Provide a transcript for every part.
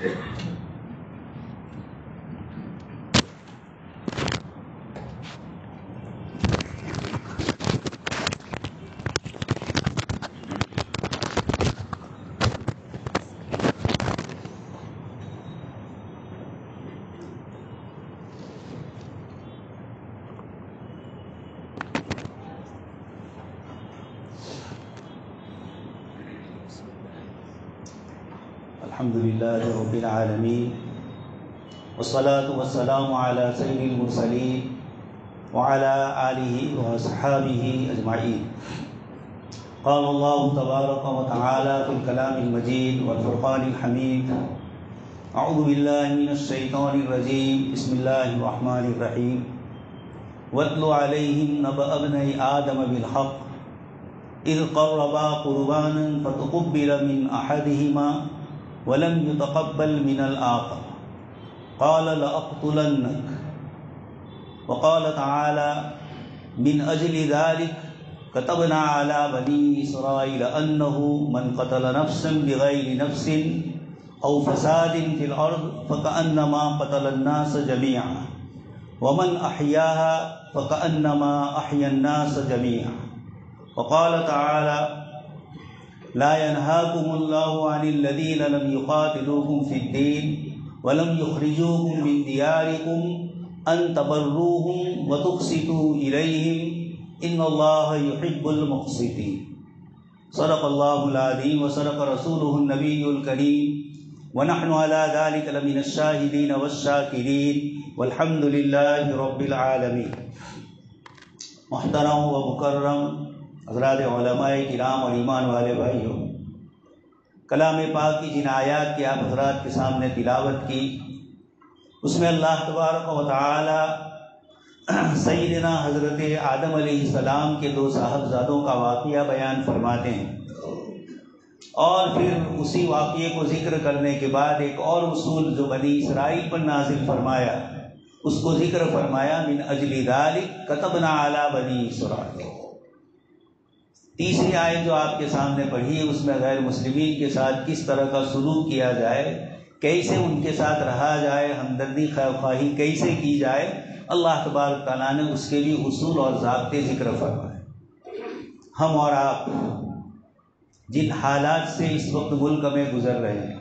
الحمد لله رب العالمين والصلاة والسلام على سيد المرسلين وعلى آله وأصحابه أجمعين. قال الله تبارك وتعالى في الكلام المجيد والفرقان الحميد: أعوذ بالله من الشيطان الرجيم، بسم الله الرحمن الرحيم. واتل عليهم نبأ ابني آدم بالحق إذ قربا قربانا فتقبل من أحدهما ولم يتقبل من الآخر قال لأقتلنك. وقال تعالى: من أجل ذلك كتبنا على بني إسرائيل أنه من قتل نفسا بغير نفس أو فساد في الأرض فكأنما قتل الناس جميعا ومن أحياها فكأنما أحيا الناس جميعا. وقال تعالى: لا ينهاكم الله عن الذين لم يقاتلوكم في الدين ولم يخرجوكم من دياركم أن تبروهم وتقسطوا إليهم إن الله يحب المقسطين. صدق الله العظيم وصدق رسوله النبي الكريم ونحن على ذلك لمن الشاهدين والشاكرين والحمد لله رب العالمين. محترم و مکرم حضرات علماء کرام اور ایمان والے بھائیوں، کلام پاک کی جن آیات کی آپ حضرات کے سامنے تلاوت کی، اس میں اللہ تبارک و تعالی سیدنا حضرت آدم علیہ السلام کے دو صاحبزادوں کا واقعہ بیان فرماتے ہیں، اور پھر اسی واقعے کو ذکر کرنے کے بعد ایک اور اصول جو بنی اسرائیل پر نازل فرمایا اس کو ذکر فرمایا: من اجل ذلک کتبنا علی بنی اسرائیل. تیسری آیت جو آپ کے سامنے پڑھی ہے اس میں غیر مسلمین کے ساتھ کس طرح کا سلوک کیا جائے، کیسے ان کے ساتھ رہا جائے، ہمدردی خواہی کیسے کی جائے، اللہ تبارک تعالیٰ نے اس کے لیے اصول اور ضابطے ذکر فرمائے. ہم اور آپ جن حالات سے اس وقت ملک میں گزر رہے ہیں،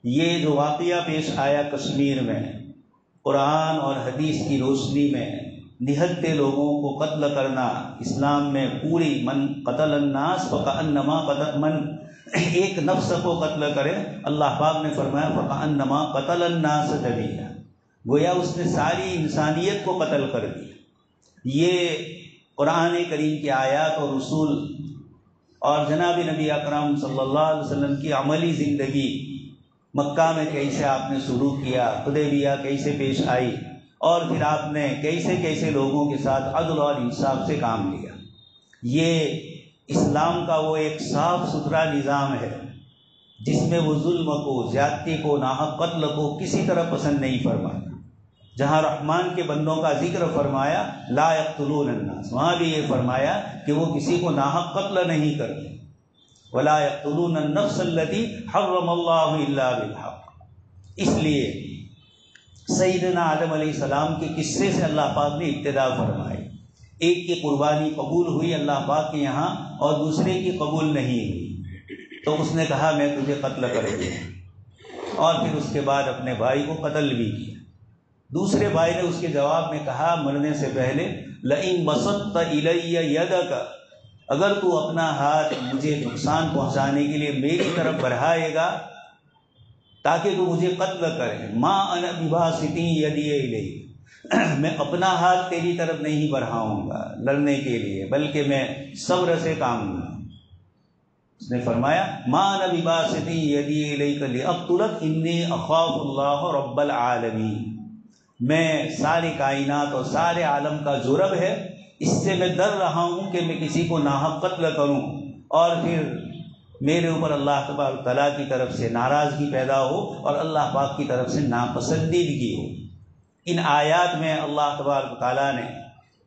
یہ جو واقعہ پیش آیا کشمیر میں، قرآن اور حدیث کی روشنی میں نہتے لوگوں کو قتل کرنا، اسلام میں پوری من قتل الناس فکأنما قتل من ایک نفس کو قتل کرے، اللہ پاک نے فرمایا فکأنما قتل الناس جميعا، گویا اس نے ساری انسانیت کو قتل کر دیا. یہ قرآن کریم کی آیات اور رسول اور جناب نبی اکرم صلی اللہ علیہ وسلم کی عملی زندگی، مکہ میں کیسے آپ نے سلوک کیا، حدیبیہ کیسے پیش آئی، اور پھر آپ نے کیسے کیسے لوگوں کے ساتھ عدل اور انصاف سے کام لیا. یہ اسلام کا وہ ایک صاف ستھرا نظام ہے جس میں وہ ظلم کو، زیادتی کو، ناحق قتل کو کسی طرح پسند نہیں فرماتا. جہاں رحمان کے بندوں کا ذکر فرمایا لا یقتلون الناس، وہاں بھی یہ فرمایا کہ وہ کسی کو ناحق قتل نہیں کرتے. ولا یقتلون النفس التي حرم اللہ الا بالحق. اس لیے سیدنا آدم علیہ السلام کے قصے سے اللہ پاک نے ابتدا فرمائی. ایک کی قربانی قبول ہوئی اللہ پاک کے یہاں اور دوسرے کی قبول نہیں ہوئی، تو اس نے کہا میں تجھے قتل کر دوں، اور پھر اس کے بعد اپنے بھائی کو قتل بھی کیا. دوسرے بھائی نے اس کے جواب میں کہا مرنے سے پہلے لئن بسطت الی یدک، اگر تو اپنا ہاتھ مجھے نقصان پہنچانے کے لیے میری طرف بڑھائے گا تاکہ تو مجھے قتل کرے، ما انا بباسط یدی الیک، میں اپنا ہاتھ تیری طرف نہیں بڑھاؤں گا لڑنے کے لیے بلکہ میں صبر سے کام لوں گا. اس نے فرمایا ما انا بباسط یدی الیک لاقتلک انی اخاف اللہ رب العالمین، میں ساری کائنات اور سارے عالم کا جو رب ہے اس سے میں ڈر رہا ہوں کہ میں کسی کو ناحق قتل کروں اور پھر میرے اوپر اللہ تبارک تعالیٰ کی طرف سے ناراضگی پیدا ہو اور اللہ پاک کی طرف سے ناپسندیدگی ہو. ان آیات میں اللہ تبارک تعالیٰ نے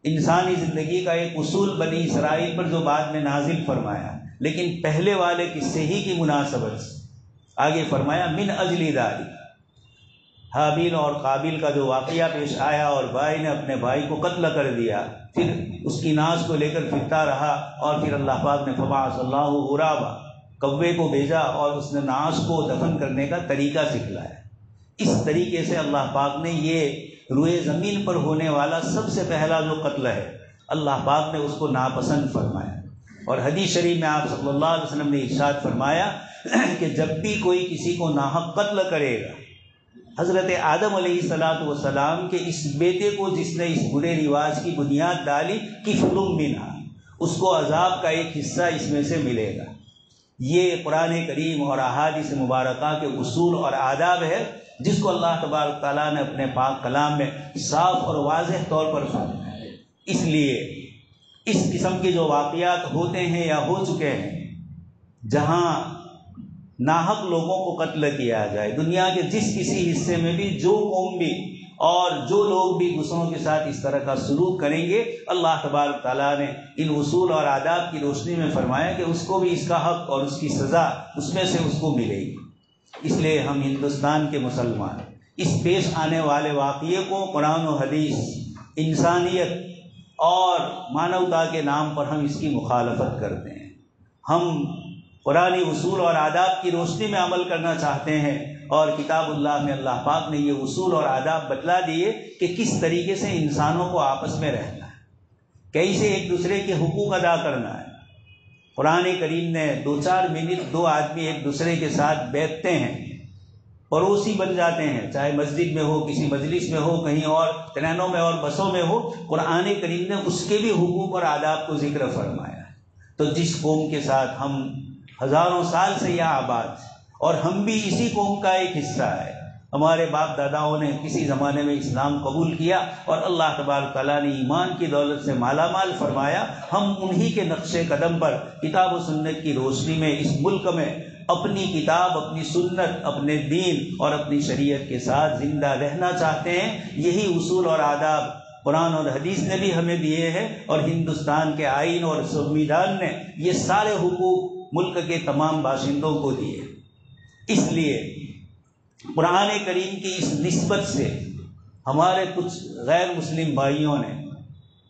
انسانی زندگی کا ایک اصول بنی اسرائیل پر جو بعد میں نازل فرمایا، لیکن پہلے والے قصے ہی کی مناسبت سے آگے فرمایا من اجل ذالک، حابیل اور قابیل کا جو واقعہ پیش آیا اور بھائی نے اپنے بھائی کو قتل کر دیا، پھر اس کی ناز کو لے کر پھرتا رہا، اور پھر اللہ پاک نے فبعث اللہ غرابا، کوے کو بھیجا اور اس نے ناز کو دفن کرنے کا طریقہ سکھلایا۔ اس طریقے سے اللہ پاک نے یہ روئے زمین پر ہونے والا سب سے پہلا جو قتل ہے، اللہ پاک نے اس کو ناپسند فرمایا۔ اور حدیث شریف میں آپ صلی اللہ علیہ وسلم نے ارشاد فرمایا کہ جب بھی کوئی کسی کو ناحق قتل کرے گا، حضرت آدم علیہ السلام کے اس بیٹے کو جس نے اس برے رواج کی بنیاد ڈالی، کفل منہا، اس کو عذاب کا ایک حصہ اس میں سے ملے گا۔ یہ قرآن کریم اور احادیث مبارکہ کے اصول اور آداب ہے جس کو اللہ تبارک تعالیٰ نے اپنے پاک کلام میں صاف اور واضح طور پر فرمایا ہے۔ اس لیے اس قسم کے جو واقعات ہوتے ہیں یا ہو چکے ہیں، جہاں ناحق لوگوں کو قتل کیا جائے، دنیا کے جس کسی حصے میں بھی جو قوم بھی اور جو لوگ بھی دوسروں کے ساتھ اس طرح کا سلوک کریں گے، اللہ تبارک تعالیٰ نے ان اصول اور آداب کی روشنی میں فرمایا کہ اس کو بھی اس کا حق اور اس کی سزا اس میں سے اس کو ملے گی۔ اس لیے ہم ہندوستان کے مسلمان اس پیش آنے والے واقعے کو قرآن و حدیث، انسانیت اور مانوتا کے نام پر ہم اس کی مخالفت کرتے ہیں۔ ہم قرآنی اصول اور آداب کی روشنی میں عمل کرنا چاہتے ہیں، اور کتاب اللہ میں اللہ پاک نے یہ اصول اور آداب بتلا دیے کہ کس طریقے سے انسانوں کو آپس میں رہنا ہے، کیسے ایک دوسرے کے حقوق ادا کرنا ہے۔ قرآن کریم نے 2-4 منٹ دو آدمی ایک دوسرے کے ساتھ بیٹھتے ہیں، پڑوسی بن جاتے ہیں، چاہے مسجد میں ہو، کسی مجلس میں ہو، کہیں اور ٹرینوں میں اور بسوں میں ہو، قرآن کریم نے اس کے بھی حقوق اور آداب کو ذکر فرمایا ہے۔ تو جس قوم کے ساتھ ہم ہزاروں سال سے یہاں آباد، اور ہم بھی اسی قوم کا ایک حصہ ہے، ہمارے باپ داداؤں نے کسی زمانے میں اسلام قبول کیا اور اللہ تبارک تعالیٰ نے ایمان کی دولت سے مالا مال فرمایا، ہم انہی کے نقش قدم پر کتاب و سنت کی روشنی میں اس ملک میں اپنی کتاب، اپنی سنت، اپنے دین اور اپنی شریعت کے ساتھ زندہ رہنا چاہتے ہیں۔ یہی اصول اور آداب قرآن اور حدیث نے بھی ہمیں دیے ہیں، اور ہندوستان کے آئین اور سنویدھان نے یہ سارے حقوق ملک کے تمام باشندوں کو دیے۔ اس لیے قرآن کریم کی اس نسبت سے ہمارے کچھ غیر مسلم بھائیوں نے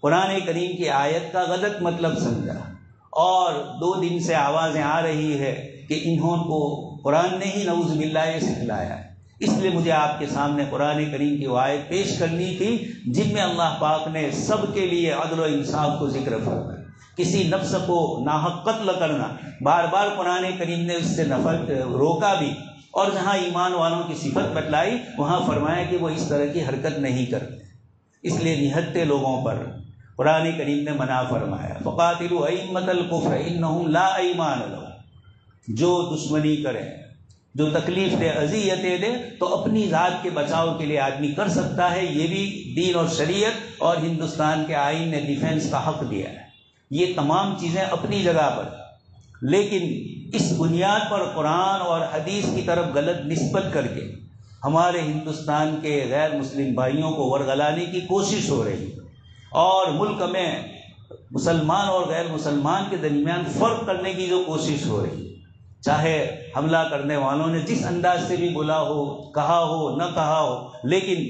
قرآن کریم کی آیت کا غلط مطلب سمجھا، اور 2 دن سے آوازیں آ رہی ہے کہ انہوں کو قرآن نے ہی نعوذ باللہ یہ سکھلایا ہے۔ اس لیے مجھے آپ کے سامنے قرآن کریم کی وہ آیت پیش کرنی تھی جن میں اللہ پاک نے سب کے لیے عدل و انصاف کو ذکر فرمایا۔ کسی نفس کو ناحق قتل کرنا، بار بار قرآن کریم نے اس سے نفرت روکا بھی، اور جہاں ایمان والوں کی صفت بتلائی وہاں فرمایا کہ وہ اس طرح کی حرکت نہیں کرتے۔ اس لیے نہتے لوگوں پر قرآن کریم نے منع فرمایا، فقاتلوا ائمۃ الکفر انہم لا ایمان لہم، جو دشمنی کرے، جو تکلیف دے، اذیتیں دے، تو اپنی ذات کے بچاؤ کے لیے آدمی کر سکتا ہے۔ یہ بھی دین اور شریعت اور ہندوستان کے آئین نے ڈیفینس کا حق دیا ہے۔ یہ تمام چیزیں اپنی جگہ پر، لیکن اس بنیاد پر قرآن اور حدیث کی طرف غلط نسبت کر کے ہمارے ہندوستان کے غیر مسلم بھائیوں کو ورغلانے کی کوشش ہو رہی ہے، اور ملک میں مسلمان اور غیر مسلمان کے درمیان فرق کرنے کی جو کوشش ہو رہی ہے، چاہے حملہ کرنے والوں نے جس انداز سے بھی بولا ہو، کہا ہو، نہ کہا ہو، لیکن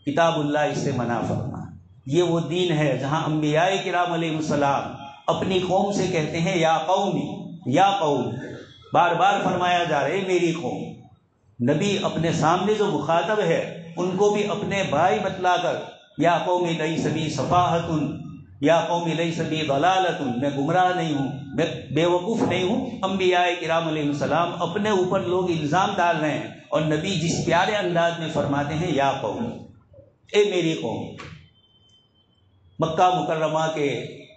کتاب اللہ اس سے منع فرما۔ یہ وہ دین ہے جہاں انبیاء کرام علیہ السلام اپنی قوم سے کہتے ہیں یا قومی، یا قوم، بار بار فرمایا جا رہا ہے میری قوم۔ نبی اپنے سامنے جو مخاطب ہے ان کو بھی اپنے بھائی بتلا کر یا قوم لیس بی صفاحۃ، یا قوم لیس بی ضلالۃ، میں گمراہ نہیں ہوں، میں بے وقوف نہیں ہوں۔ انبیاء کرام علیہ السلام اپنے اوپر لوگ الزام ڈال رہے ہیں، اور نبی جس پیارے انداز میں فرماتے ہیں یا قوم، اے میری قوم۔ مکہ مکرمہ کے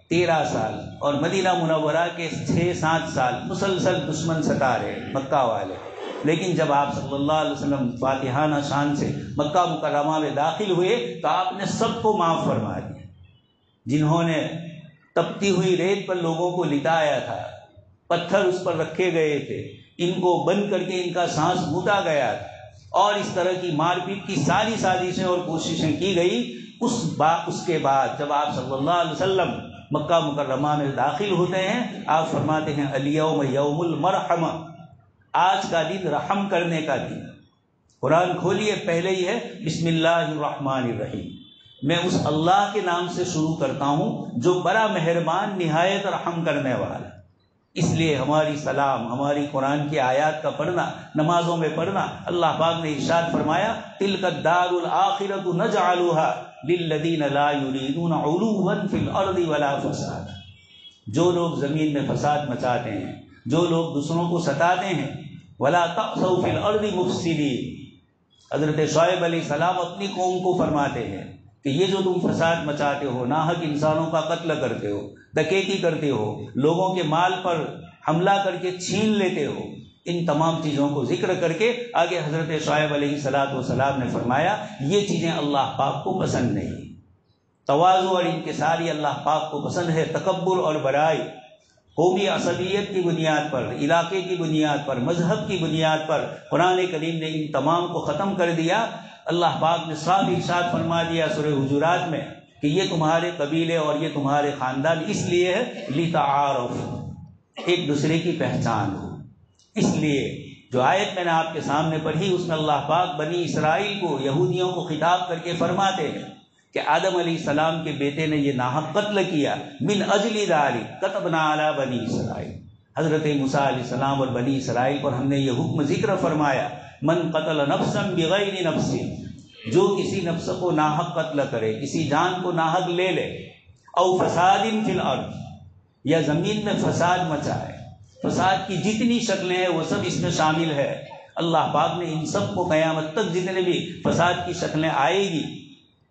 13 سال اور مدینہ منورہ کے 6-7 سال مسلسل دشمن ستا رہے مکہ والے، لیکن جب آپ صلی اللہ علیہ وسلم فاتحانہ شان سے مکہ مکرمہ میں داخل ہوئے تو آپ نے سب کو معاف فرما دیا۔ جنہوں نے تپتی ہوئی ریت پر لوگوں کو لٹایا تھا، پتھر اس پر رکھے گئے تھے، ان کو بند کر کے ان کا سانس گھوٹا گیا تھا، اور اس طرح کی مار پیٹ کی ساری سازشیں اور کوششیں کی گئی۔ اس کے بعد جب آپ صلی اللہ علیہ وسلم مکہ مکرمہ میں داخل ہوتے ہیں، آپ فرماتے ہیں الیوم یوم المرحمہ، آج کا دن رحم کرنے کا دن۔ قرآن کھولیے، پہلے ہی ہے بسم اللہ الرحمن الرحیم، میں اس اللہ کے نام سے شروع کرتا ہوں جو بڑا مہربان نہایت رحم کرنے والا۔ اس لیے ہماری سلام، ہماری قرآن کی آیات کا پڑھنا، نمازوں میں پڑھنا، اللہ پاک نے ارشاد فرمایا تلک الدار الآخرۃ نجعلها للذین لا یریدون علوا فی الارض ولا فساد۔ جو لوگ زمین میں فساد مچاتے ہیں، جو لوگ دوسروں کو ستاتے ہیں، ولا تعثوا فی الارض مفسدین۔ حضرت شعیب علیہ السلام اپنی قوم کو فرماتے ہیں کہ یہ جو تم فساد مچاتے ہو، ناحق انسانوں کا قتل کرتے ہو، ڈکیتی کرتے ہو، لوگوں کے مال پر حملہ کر کے چھین لیتے ہو، ان تمام چیزوں کو ذکر کر کے آگے حضرت شعیب علیہ السلام نے فرمایا یہ چیزیں اللہ پاک کو پسند نہیں۔ تواضع اور انکساری اللہ پاک کو پسند ہے، تکبر اور بڑائی قومی عصبیت کی بنیاد پر، علاقے کی بنیاد پر، مذہب کی بنیاد پر قرآن کریم نے ان تمام کو ختم کر دیا۔ اللہ پاک نے صاف ارشاد فرما دیا سورہ حجرات میں کہ یہ تمہارے قبیلے اور یہ تمہارے خاندان اس لیے ہے لتعارف، ایک دوسرے کی پہچان ہو۔ اس لیے جو آیت میں نے آپ کے سامنے پڑھی اس میں اللہ پاک بنی اسرائیل کو، یہودیوں کو خطاب کر کے فرماتے ہیں کہ آدم علیہ السلام کے بیٹے نے یہ ناحق قتل کیا، من اجل ذلک کتبنا علی بنی اسرائیل۔ حضرت موسیٰ علیہ السلام اور بنی اسرائیل پر ہم نے یہ حکم ذکر فرمایا، من قتل نفسا بغیر نفس، جو کسی نفس کو ناحق قتل کرے، کسی جان کو ناحق لے لے، او فساد فی الارض، یا زمین میں فساد مچائے۔ فساد کی جتنی شکلیں ہیں وہ سب اس میں شامل ہے۔ اللہ پاک نے ان سب کو قیامت تک جتنے بھی فساد کی شکلیں آئے گی،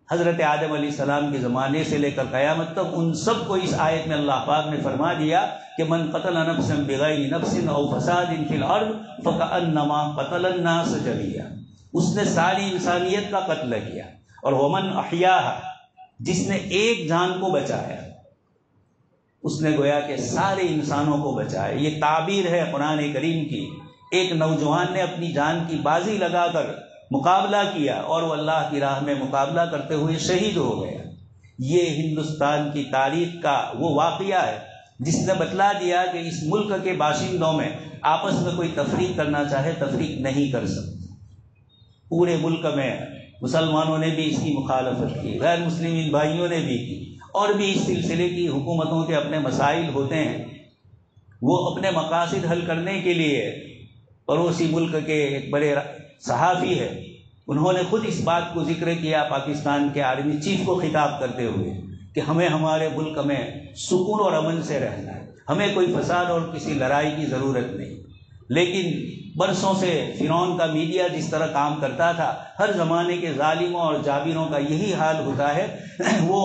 حضرت آدم علیہ السلام کے زمانے سے لے کر قیامت تک، ان سب کو اس آیت میں اللہ پاک نے فرما دیا کہ من قتل نفسا بغیر نفس او فساد فی الارض فکأنما قتل الناس جميعا، اس نے ساری انسانیت کا قتل کیا۔ اور ومن احیاھا، جس نے ایک جان کو بچایا، اس نے گویا کہ سارے انسانوں کو بچایا۔ یہ تعبیر ہے قرآن کریم کی۔ ایک نوجوان نے اپنی جان کی بازی لگا کر مقابلہ کیا اور وہ اللہ کی راہ میں مقابلہ کرتے ہوئے شہید ہو گیا۔ یہ ہندوستان کی تاریخ کا وہ واقعہ ہے جس نے بتلا دیا کہ اس ملک کے باشندوں میں آپس میں کوئی تفریق کرنا چاہے تفریق نہیں کر سکتا۔ پورے ملک میں مسلمانوں نے بھی اس کی مخالفت کی، غیر مسلم بھائیوں نے بھی کی، اور بھی اس سلسلے کی حکومتوں کے اپنے مسائل ہوتے ہیں، وہ اپنے مقاصد حل کرنے کے لیے پڑوسی ملک کے ایک بڑے صحافی ہے، انہوں نے خود اس بات کو ذکر کیا پاکستان کے آرمی چیف کو خطاب کرتے ہوئے کہ ہمیں ہمارے ملک میں سکون اور امن سے رہنا ہے، ہمیں کوئی فساد اور کسی لڑائی کی ضرورت نہیں۔ لیکن برسوں سے فرعون کا میڈیا جس طرح کام کرتا تھا، ہر زمانے کے ظالموں اور جابروں کا یہی حال ہوتا ہے، وہ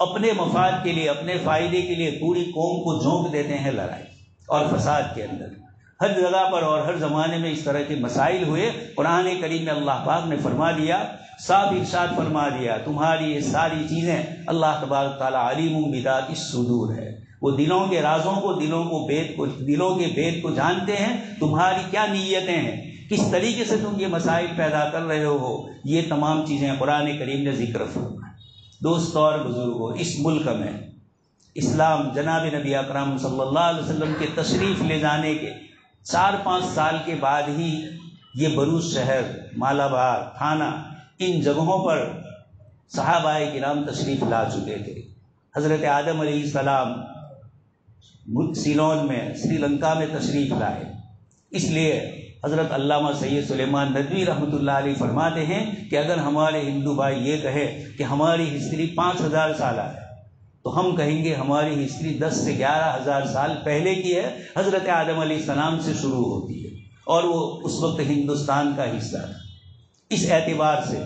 اپنے مفاد کے لیے، اپنے فائدے کے لیے پوری قوم کو جھونک دیتے ہیں لڑائی اور فساد کے اندر۔ ہر جگہ پر اور ہر زمانے میں اس طرح کے مسائل ہوئے۔ قرآن کریم میں اللہ پاک نے فرما دیا، صاف ارشاد فرما دیا، تمہاری یہ ساری چیزیں اللہ تبارک تعالیٰ علیم بذات الصدور ہے، وہ دلوں کے رازوں کو، دلوں کے بید کو جانتے ہیں، تمہاری کیا نیتیں ہیں، کس طریقے سے تم یہ مسائل پیدا کر رہے ہو، یہ تمام چیزیں قرآن کریم نے ذکر فرمایا۔ دوستو اور بزرگوں، اس ملک میں اسلام جناب نبی اکرم صلی اللہ علیہ وسلم کے تشریف لے جانے کے 4-5 سال کے بعد ہی یہ بروچ شہر، مالابار، تھانہ، ان جگہوں پر صحابہ کرام تشریف لا چکے تھے۔ حضرت آدم علیہ السلام سیلون میں، سری لنکا میں تشریف لائے۔ اس لیے حضرت علامہ سید سلیمان ندوی رحمۃ اللہ علیہ فرماتے ہیں کہ اگر ہمارے ہندو بھائی یہ کہے کہ ہماری ہسٹری 5000 سالہ ہے، تو ہم کہیں گے ہماری ہسٹری 10 سے 11,000 سال پہلے کی ہے، حضرت آدم علیہ السلام سے شروع ہوتی ہے، اور وہ اس وقت ہندوستان کا حصہ تھا۔ اس اعتبار سے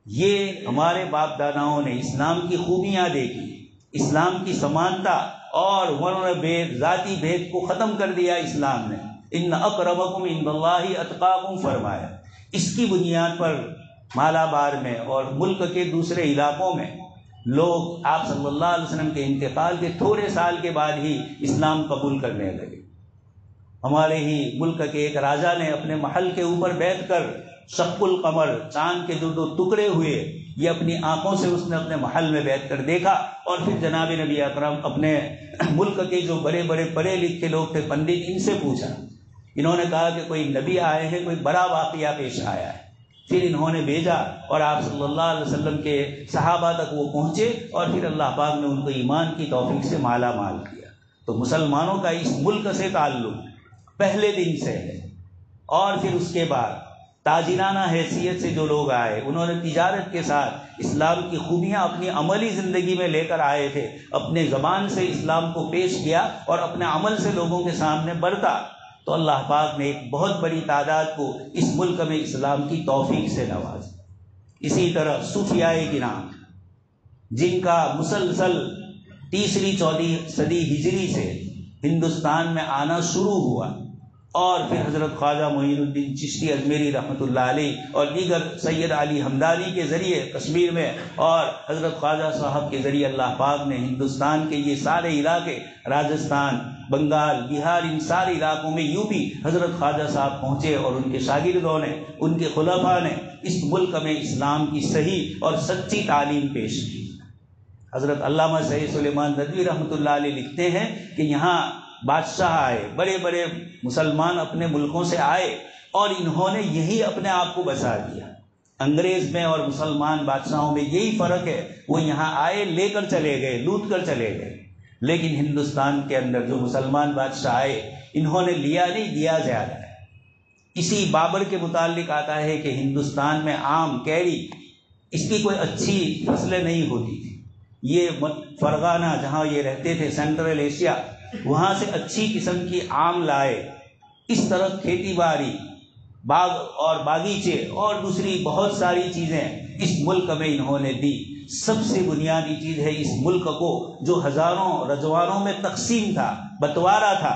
یہ ہمارے باپ داداؤں نے اسلام کی خوبیاں دیکھی، اسلام کی سمانتا اور ورن بھید، ذاتی بھید کو ختم کر دیا اسلام نے۔ ان اقربکم عند اللہ اتقاکم فرمایا۔ اس کی بنیاد پر مالابار میں اور ملک کے دوسرے علاقوں میں لوگ آپ صلی اللہ علیہ وسلم کے انتقال کے تھوڑے سال کے بعد ہی اسلام قبول کرنے لگے۔ ہمارے ہی ملک کے ایک راجا نے اپنے محل کے اوپر بیٹھ کر شق القمر، چاند کے جو 2 ٹکڑے ہوئے، یہ اپنی آنکھوں سے اس نے اپنے محل میں بیٹھ کر دیکھا، اور پھر جناب نبی اکرم اپنے ملک کے جو بڑے بڑے پڑھے لکھے لوگ تھے، پنڈت، ان سے پوچھا انہوں نے کہا کہ کوئی نبی آئے ہیں، کوئی بڑا واقعہ پیش آیا ہے۔ پھر انہوں نے بھیجا اور آپ صلی اللہ علیہ وسلم کے صحابہ تک وہ پہنچے، اور پھر اللہ پاک نے ان کو ایمان کی توفیق سے مالا مال کیا۔ تو مسلمانوں کا اس ملک سے تعلق پہلے دن سے ہے، اور پھر اس کے بعد تاجرانہ حیثیت سے جو لوگ آئے، انہوں نے تجارت کے ساتھ اسلام کی خوبیاں اپنی عملی زندگی میں لے کر آئے تھے، اپنے زبان سے اسلام کو پیش کیا اور اپنے عمل سے لوگوں کے سامنے برتا، تو اللہ پاک نے ایک بہت بڑی تعداد کو اس ملک میں اسلام کی توفیق سے نوازا۔ اسی طرح صوفیاء کرام، جن کا مسلسل تیسری چوتھی صدی ہجری سے ہندوستان میں آنا شروع ہوا، اور پھر حضرت خواجہ معین الدین چشتی اجمیری رحمۃ اللہ علیہ اور دیگر سید علی ہمدانی کے ذریعے کشمیر میں، اور حضرت خواجہ صاحب کے ذریعے اللہ پاک نے ہندوستان کے یہ سارے علاقے، راجستھان، بنگال، بہار، ان سارے علاقوں میں یوں بھی حضرت خواجہ صاحب پہنچے، اور ان کے شاگردوں نے، ان کے خلفاء نے اس ملک میں اسلام کی صحیح اور سچی تعلیم پیش کی۔ حضرت علامہ سید سلیمان ندوی رحمۃ اللہ علیہ لکھتے ہیں کہ یہاں بادشاہ آئے، بڑے بڑے مسلمان اپنے ملکوں سے آئے، اور انہوں نے یہی اپنے آپ کو بسا دیا۔ انگریز میں اور مسلمان بادشاہوں میں یہی فرق ہے، وہ یہاں آئے، لے کر چلے گئے، لوٹ کر چلے گئے، لیکن ہندوستان کے اندر جو مسلمان بادشاہ آئے، انہوں نے لیا نہیں، دیا زیادہ ہے۔ اسی بابر کے متعلق آتا ہے کہ ہندوستان میں آم، کیری، اس کی کوئی اچھی فصلیں نہیں ہوتی تھی، یہ فرغانہ جہاں یہ رہتے تھے، سینٹرل ایشیا، وہاں سے اچھی قسم کی آم لائے۔ اس طرح کھیتی باڑی، باغ اور باغیچے اور دوسری بہت ساری چیزیں اس ملک میں انہوں نے دی۔ سب سے بنیادی چیز ہے اس ملک کو جو ہزاروں رجوانوں میں تقسیم تھا، بٹوارا تھا،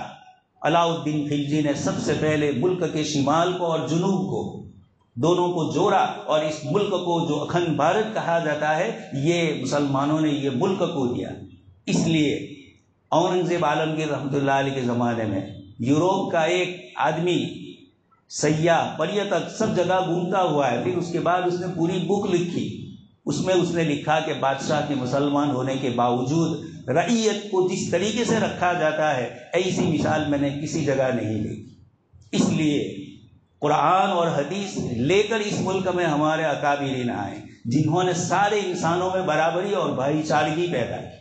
علاؤ الدین خلجی نے سب سے پہلے ملک کے شمال کو اور جنوب کو دونوں کو جوڑا، اور اس ملک کو جو اکھنڈ بھارت کہا جاتا ہے، یہ مسلمانوں نے یہ ملک کو دیا۔ اس لیے اورنگزیب عالمگیر رحمۃ اللہ علیہ کے زمانے میں یوروپ کا ایک آدمی، سیاح، پریٹک، سب جگہ گھومتا ہوا ہے، پھر اس کے بعد اس نے پوری بک لکھی، اس میں اس نے لکھا کہ بادشاہ کے مسلمان ہونے کے باوجود رعیت کو جس طریقے سے رکھا جاتا ہے، ایسی مثال میں نے کسی جگہ نہیں دیکھی۔ اس لیے قرآن اور حدیث لے کر اس ملک میں ہمارے اکابرین آئے، جنہوں نے سارے انسانوں میں برابری اور بھائی چارگی پیدا کی۔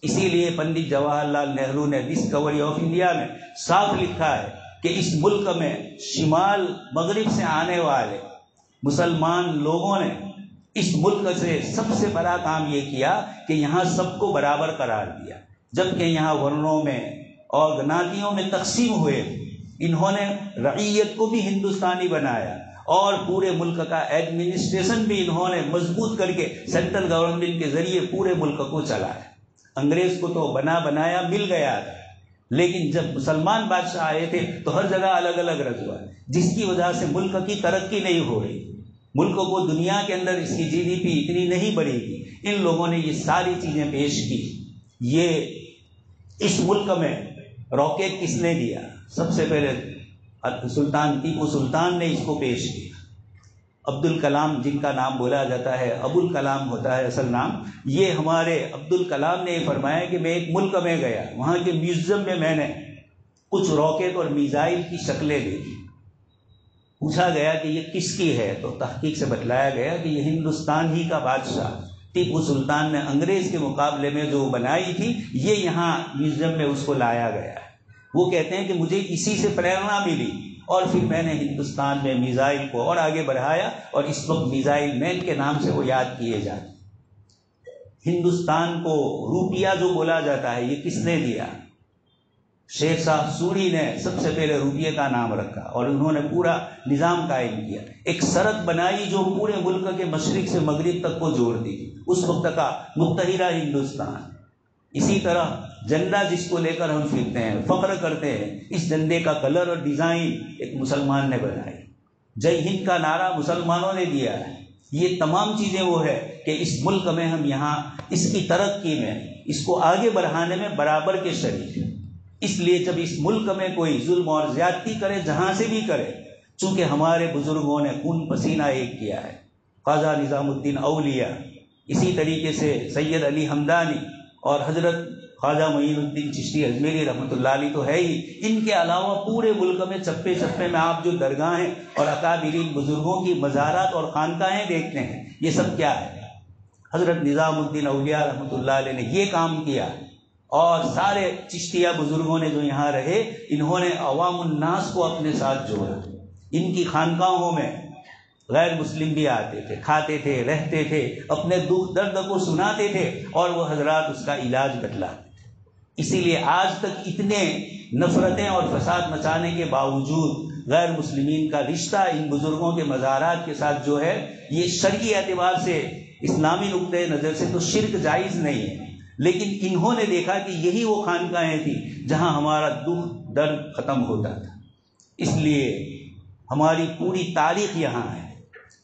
اسی لیے پنڈت جواہر لال نہرو نے ڈسکوری آف انڈیا میں صاف لکھا ہے کہ اس ملک میں شمال مغرب سے آنے والے مسلمان لوگوں نے اس ملک سے سب سے بڑا کام یہ کیا کہ یہاں سب کو برابر قرار دیا، جبکہ یہاں ورنوں میں اور گناتیوں میں تقسیم ہوئے، انہوں نے رعیت کو بھی ہندوستانی بنایا، اور پورے ملک کا ایڈمنسٹریشن بھی انہوں نے مضبوط کر کے سینٹرل گورنمنٹ کے ذریعے پورے ملک کو چلایا۔ انگریز کو تو بنا بنایا مل گیا تھا، لیکن جب مسلمان بادشاہ آئے تھے تو ہر جگہ الگ الگ رجوع، جس کی وجہ سے ملک کی ترقی نہیں ہو رہی، ملک کو دنیا کے اندر اس کی جی ڈی پی اتنی نہیں بڑھے گی۔ ان لوگوں نے یہ ساری چیزیں پیش کی۔ یہ اس ملک میں راکٹ کس نے دیا؟ سب سے پہلے سلطان ٹیپو سلطان نے اس کو پیش کیا۔ عبد الکلام، جن کا نام بولا جاتا ہے ابو الکلام ہوتا ہے اصل نام، یہ ہمارے عبد الکلام نے یہ فرمایا کہ میں ایک ملک میں گیا، وہاں کے میوزیم میں میں نے کچھ راکٹ اور میزائل کی شکلیں دیکھی۔ پوچھا گیا کہ یہ کس کی ہے، تو تحقیق سے بتلایا گیا کہ یہ ہندوستان ہی کا بادشاہ ٹیپو سلطان نے انگریز کے مقابلے میں جو بنائی تھی، یہ یہاں میوزیم میں اس کو لایا گیا ہے۔ وہ کہتے ہیں کہ مجھے اسی سے پریرنا ملی، اور پھر میں نے ہندوستان میں میزائل کو اور آگے بڑھایا، اور اس وقت میزائل مین کے نام سے وہ یاد کیے جاتے۔ ہندوستان کو روپیہ جو بولا جاتا ہے، یہ کس نے دیا؟ شیر شاہ سوری نے سب سے پہلے روپیے کا نام رکھا، اور انہوں نے پورا نظام قائم کیا، ایک سڑک بنائی جو پورے ملک کے مشرق سے مغرب تک کو جوڑ دی، اس وقت کا متحدہ ہندوستان۔ اسی طرح جھنڈا جس کو لے کر ہم پھرتے ہیں، فخر کرتے ہیں، اس جھنڈے کا کلر اور ڈیزائن ایک مسلمان نے بنائی۔ جے ہند کا نعرہ مسلمانوں نے دیا ہے۔ یہ تمام چیزیں وہ ہے کہ اس ملک میں ہم یہاں اس کی ترقی میں، اس کو آگے بڑھانے میں برابر کے شریک ہیں۔ اس لیے جب اس ملک میں کوئی ظلم اور زیادتی کرے، جہاں سے بھی کرے، چونکہ ہمارے بزرگوں نے خون پسینہ ایک کیا ہے، خواجہ نظام الدین اولیاء، اسی طریقے سے سید علی ہمدانی اور حضرت خواجہ معین الدین چشتی اجمیری رحمۃ اللہ علیہ تو ہے ہی، ان کے علاوہ پورے ملک میں چپے چپے میں آپ جو درگاہیں اور اکابرین بزرگوں کی مزارات اور خانقاہیں دیکھتے ہیں، یہ سب کیا ہے؟ حضرت نظام الدین اولیاء رحمۃ اللہ علیہ نے یہ کام کیا، اور سارے چشتیہ بزرگوں نے جو یہاں رہے، انہوں نے عوام الناس کو اپنے ساتھ جوڑا۔ ان کی خانقاہوں میں غیر مسلم بھی آتے تھے، کھاتے تھے، رہتے تھے، اپنے دکھ درد کو سناتے تھے، اور وہ حضرات اس کا علاج بتلاتے تھے۔ اسی لیے آج تک اتنے نفرتیں اور فساد مچانے کے باوجود غیر مسلمین کا رشتہ ان بزرگوں کے مزارات کے ساتھ جو ہے، یہ شرعی اعتبار سے، اسلامی نقطۂ نظر سے تو شرک جائز نہیں ہے، لیکن انہوں نے دیکھا کہ یہی وہ خانقاہیں تھیں جہاں ہمارا دکھ درد ختم ہوتا تھا، اس لیے ہماری پوری تاریخ یہاں ہے۔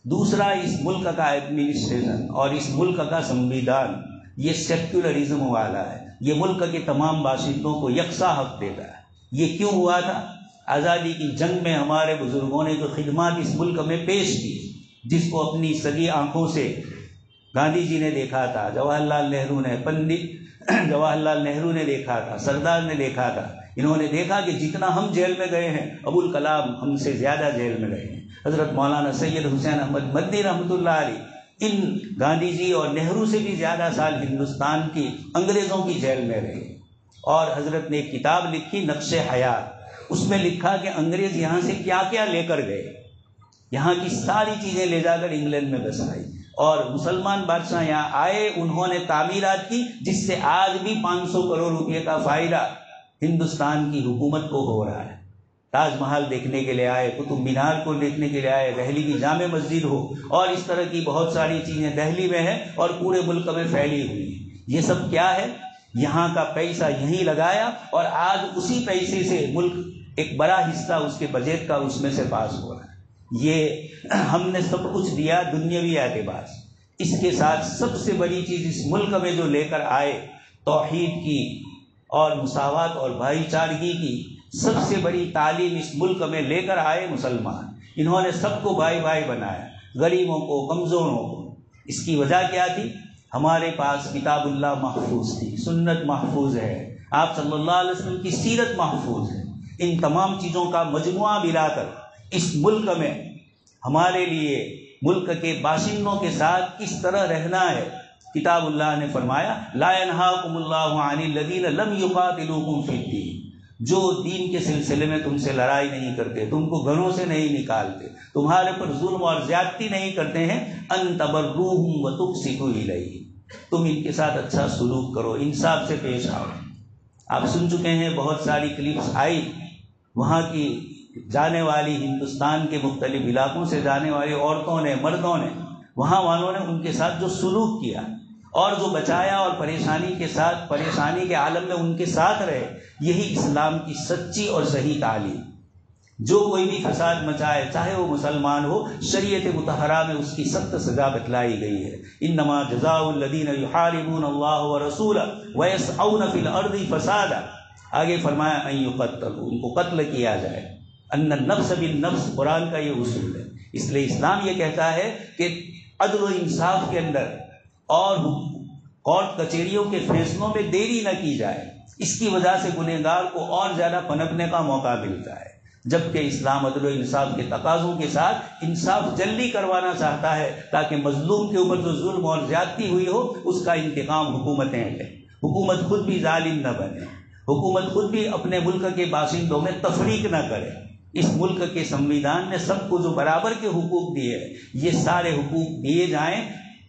دوسرا، اس ملک کا ایڈمنسٹریشن اور اس ملک کا سنویدھان یہ سیکولرزم والا ہے، یہ ملک کے تمام باشندوں کو یکساں حق دیتا ہے۔ یہ کیوں ہوا تھا؟ آزادی کی جنگ میں ہمارے بزرگوں نے جو خدمات اس ملک میں پیش کی، جس کو اپنی سگی آنکھوں سے گاندھی جی نے دیکھا تھا، جواہر لال نہرو نے، پنڈت جواہر لال نہرو نے دیکھا تھا، سردار نے دیکھا تھا، انہوں نے دیکھا کہ جتنا ہم جیل میں گئے ہیں، ابوالکلام ہم سے زیادہ جیل میں گئے ہیں، حضرت مولانا سید حسین احمد مدنی رحمۃ اللہ علیہ ان گاندھی جی اور نہرو سے بھی زیادہ سال ہندوستان کی انگریزوں کی جیل میں رہے، اور حضرت نے ایک کتاب لکھی نقش حیات، اس میں لکھا کہ انگریز یہاں سے کیا کیا لے کر گئے، یہاں کی ساری چیزیں لے جا کر انگلینڈ میں بسائی، اور مسلمان بادشاہ یہاں آئے، انہوں نے تعمیرات کی، جس سے آج بھی 500 کروڑ روپے کا فائدہ ہندوستان کی حکومت کو ہو رہا ہے۔ تاج محل دیکھنے کے لیے آئے، قطب مینار کو دیکھنے کے لیے آئے، دہلی کی جامع مسجد ہو، اور اس طرح کی بہت ساری چیزیں دہلی میں ہیں اور پورے ملک میں پھیلی ہوئی ہیں۔ یہ سب کیا ہے؟ یہاں کا پیسہ یہیں لگایا، اور آج اسی پیسے سے ملک ایک بڑا حصہ اس کے بجٹ کا اس میں سے پاس ہو رہا ہے۔ یہ ہم نے سب کچھ دیا دنیاوی اعتبار سے، اس کے ساتھ سب سے بڑی چیز اس ملک میں جو لے کر آئے، توحید کی اور مساوات اور بھائی چارگی کی سب سے بڑی تعلیم اس ملک میں لے کر آئے مسلمان۔ انہوں نے سب کو بھائی بھائی بنایا، غریبوں کو، کمزوروں کو۔ اس کی وجہ کیا تھی؟ ہمارے پاس کتاب اللہ محفوظ تھی، سنت محفوظ ہے، آپ صلی اللہ علیہ وسلم کی سیرت محفوظ ہے۔ ان تمام چیزوں کا مجموعہ ملا کر اس ملک میں ہمارے لیے ملک کے باشندوں کے ساتھ کس طرح رہنا ہے، کتاب اللہ نے فرمایا لا ينهاكم الله عن الذين لم يقاتلوكم في الدين، جو دین کے سلسلے میں تم سے لڑائی نہیں کرتے، تم کو گھروں سے نہیں نکالتے، تمہارے پر ظلم اور زیادتی نہیں کرتے ہیں، ان تبروهم وتقسطوا الیہم، تم ان کے ساتھ اچھا سلوک کرو، انصاف سے پیش آؤ۔ آپ سن چکے ہیں، بہت ساری کلپس آئی، وہاں کی جانے والی ہندوستان کے مختلف علاقوں سے جانے والی عورتوں نے، مردوں نے، وہاں والوں نے ان کے ساتھ جو سلوک کیا اور جو بچایا اور پریشانی کے ساتھ، پریشانی کے عالم میں ان کے ساتھ رہے، یہی اسلام کی سچی اور صحیح تعلیم۔ جو کوئی بھی فساد مچائے، چاہے وہ مسلمان ہو، شریعت مطہرہ میں اس کی سخت سزا بتلائی گئی ہے۔ انما جزاء الذین یحاربون اللہ ورسولہ ویسعون فی الارض فسادا، آگے فرمایا ان یقتلوا، ان کو قتل کیا جائے، ان النفس بالنفس، قرآن کا یہ اصول ہے۔ اس لیے اسلام یہ کہتا ہے کہ عدل و انصاف کے اندر اور کورٹ کچہریوں کے فیصلوں میں دیری نہ کی جائے، اس کی وجہ سے گنہگار کو اور زیادہ پنپنے کا موقع ملتا ہے، جبکہ اسلام عدل و انصاف کے تقاضوں کے ساتھ انصاف جلدی کروانا چاہتا ہے، تاکہ مظلوم کے اوپر جو ظلم اور زیادتی ہوئی ہو اس کا انتقام حکومتیں لیں، حکومت خود بھی ظالم نہ بنے، حکومت خود بھی اپنے ملک کے باشندوں میں تفریق نہ کرے۔ اس ملک کے سنویدھان نے سب کو جو برابر کے حقوق دیے ہیں، یہ سارے حقوق دیے جائیں۔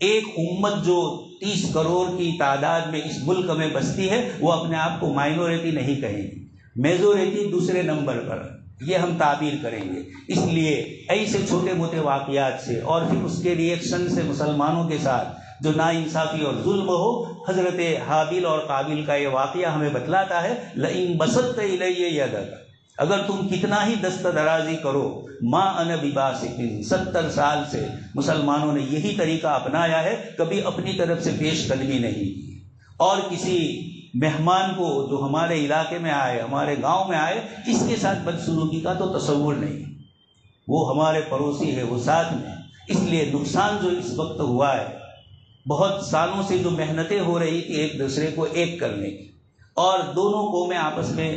ایک امت جو 30 کروڑ کی تعداد میں اس ملک میں بستی ہے، وہ اپنے آپ کو مائنورٹی نہیں کہیں گی، میجورٹی دوسرے نمبر پر، یہ ہم تعبیر کریں گے۔ اس لیے ایسے چھوٹے موٹے واقعات سے اور پھر اس کے ریئیکشن سے مسلمانوں کے ساتھ جو ناانصافی اور ظلم ہو، حضرت حابیل اور قابیل کا یہ واقعہ ہمیں بتلاتا ہے لئن بسطت الی یدک، اگر تم کتنا ہی دست درازی کرو، ما انا بباسط، 70 سال سے مسلمانوں نے یہی طریقہ اپنایا ہے، کبھی اپنی طرف سے پیش قدمی نہیں کی، اور کسی مہمان کو جو ہمارے علاقے میں آئے، ہمارے گاؤں میں آئے، اس کے ساتھ بدسلوکی کا تو تصور نہیں، وہ ہمارے پڑوسی ہے، وہ ساتھ میں۔ اس لیے نقصان جو اس وقت ہوا ہے، بہت سالوں سے جو محنتیں ہو رہی تھی ایک دوسرے کو ایک کرنے کی، اور دونوں قومیں آپس میں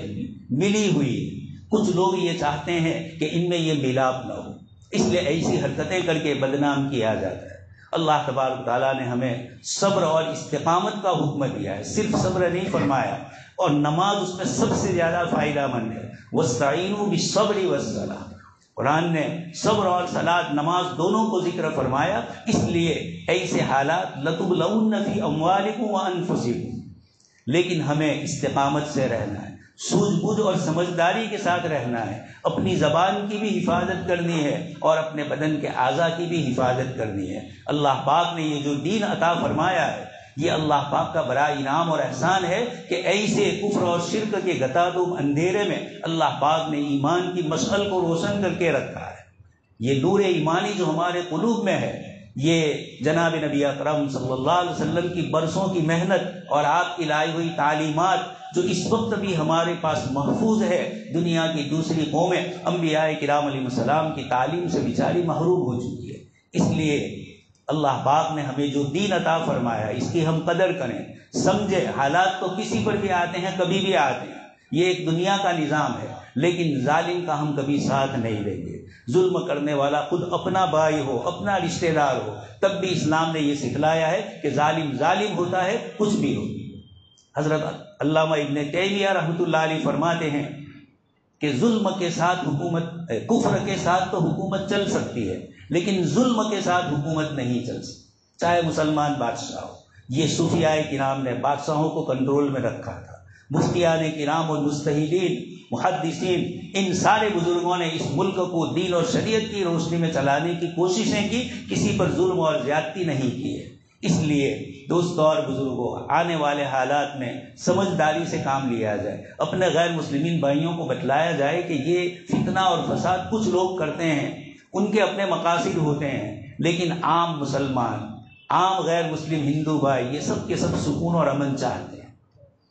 ملی ہوئی ہیں۔ کچھ لوگ یہ چاہتے ہیں کہ ان میں یہ ملاپ نہ ہو، اس لیے ایسی حرکتیں کر کے بدنام کیا جاتا ہے۔ اللہ تبارک تعالیٰ نے ہمیں صبر اور استقامت کا حکم دیا ہے، صرف صبر نہیں فرمایا، اور نماز اس میں سب سے زیادہ فائدہ مند ہے۔ وَاسْتَعِینُوا بِالصَّبْرِ وَالصَّلَاةِ، قرآن نے صبر اور صلاۃ نماز دونوں کو ذکر فرمایا، اس لیے ایسے حالات لَتُبْلَوُنَّ فِي أَمْوَالِكُمْ وَأَنفُسِكُمْ، لیکن ہمیں استقامت سے رہنا ہے، سوجھ بوجھ اور سمجھداری کے ساتھ رہنا ہے، اپنی زبان کی بھی حفاظت کرنی ہے اور اپنے بدن کے اعضاء کی بھی حفاظت کرنی ہے۔ اللہ پاک نے یہ جو دین عطا فرمایا ہے، یہ اللہ پاک کا بڑا انعام اور احسان ہے کہ ایسے کفر اور شرک کے گتادم اندھیرے میں اللہ پاک نے ایمان کی مشعل کو روشن کر کے رکھا ہے۔ یہ نور ایمانی جو ہمارے قلوب میں ہے، یہ جناب نبی اکرم صلی اللہ علیہ وسلم کی برسوں کی محنت اور آپ کی لائی ہوئی تعلیمات جو اس وقت بھی ہمارے پاس محفوظ ہے۔ دنیا کی دوسری قومیں انبیاء کرام علیہ السلام کی تعلیم سے بیچاری محروم ہو چکی ہے، اس لیے اللہ پاک نے ہمیں جو دین عطا فرمایا اس کی ہم قدر کریں، سمجھے۔ حالات تو کسی پر بھی آتے ہیں، کبھی بھی آتے ہیں، یہ ایک دنیا کا نظام ہے، لیکن ظالم کا ہم کبھی ساتھ نہیں دیں گے۔ ظلم کرنے والا خود اپنا بھائی ہو، اپنا رشتہ دار ہو، تب بھی اسلام نے یہ سکھلایا ہے کہ ظالم ظالم ہوتا ہے، کچھ بھی ہو۔ حضرت علامہ ابن تیمیہ رحمۃ اللہ علیہ فرماتے ہیں کہ ظلم کے ساتھ حکومت، کفر کے ساتھ تو حکومت چل سکتی ہے، لیکن ظلم کے ساتھ حکومت نہیں چل سکتی، چاہے مسلمان بادشاہ ہو۔ یہ صوفیاء کرام نے بادشاہوں کو کنٹرول میں رکھا تھا، مفتیان کرام اور مجتہدین، محدثین، ان سارے بزرگوں نے اس ملک کو دین اور شریعت کی روشنی میں چلانے کی کوششیں کی، کسی پر ظلم اور زیادتی نہیں کی ہے۔ اس لیے دوستوں اور بزرگوں، آنے والے حالات میں سمجھداری سے کام لیا جائے، اپنے غیر مسلمین بھائیوں کو بتلایا جائے کہ یہ فتنہ اور فساد کچھ لوگ کرتے ہیں، ان کے اپنے مقاصد ہوتے ہیں، لیکن عام مسلمان، عام غیر مسلم ہندو بھائی یہ سب کے سب سکون اور امن چاہتے ہیں۔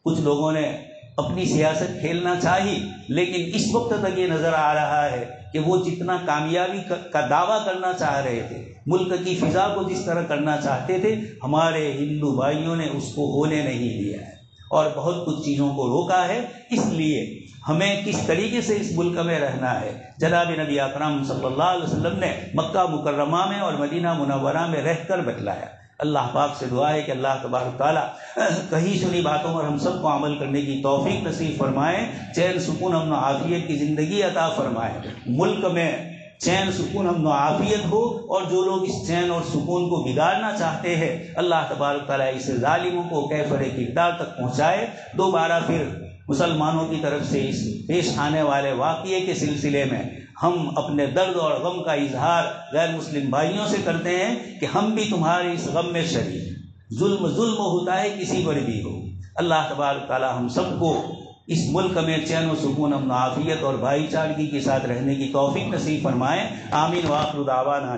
کچھ لوگوں نے اپنی سیاست کھیلنا چاہی، لیکن اس وقت تک یہ نظر آ رہا ہے کہ وہ جتنا کامیابی کا دعویٰ کرنا چاہ رہے تھے، ملک کی فضا کو جس طرح کرنا چاہتے تھے، ہمارے ہندو بھائیوں نے اس کو ہونے نہیں دیا ہے اور بہت کچھ چیزوں کو روکا ہے۔ اس لیے ہمیں کس طریقے سے اس ملک میں رہنا ہے، جناب نبی اکرم صلی اللہ علیہ وسلم نے مکہ مکرمہ میں اور مدینہ منورہ میں رہ کر بتلایا۔ اللہ پاک سے دعا ہے کہ اللہ تبارک تعالیٰ کہیں سنی باتوں پر ہم سب کو عمل کرنے کی توفیق نصیب فرمائے، چین سکون امن و عافیت کی زندگی عطا فرمائے، ملک میں چین سکون امن و عافیت ہو، اور جو لوگ اس چین اور سکون کو بگاڑنا چاہتے ہیں اللہ تبارک تعالیٰ اس ظالموں کو کیفر کردار تک پہنچائے۔ دوبارہ پھر مسلمانوں کی طرف سے اس پیش آنے والے واقعے کے سلسلے میں ہم اپنے درد اور غم کا اظہار غیر مسلم بھائیوں سے کرتے ہیں کہ ہم بھی تمہارے اس غم میں شریک ہیں۔ ظلم ہوتا ہے کسی پر بھی ہو۔ اللہ تبارک تعالیٰ ہم سب کو اس ملک میں چین و سکون امن و عافیت اور بھائی چارگی کے ساتھ رہنے کی توفیق نصیب فرمائے۔ آمین۔ وآخر دعوانا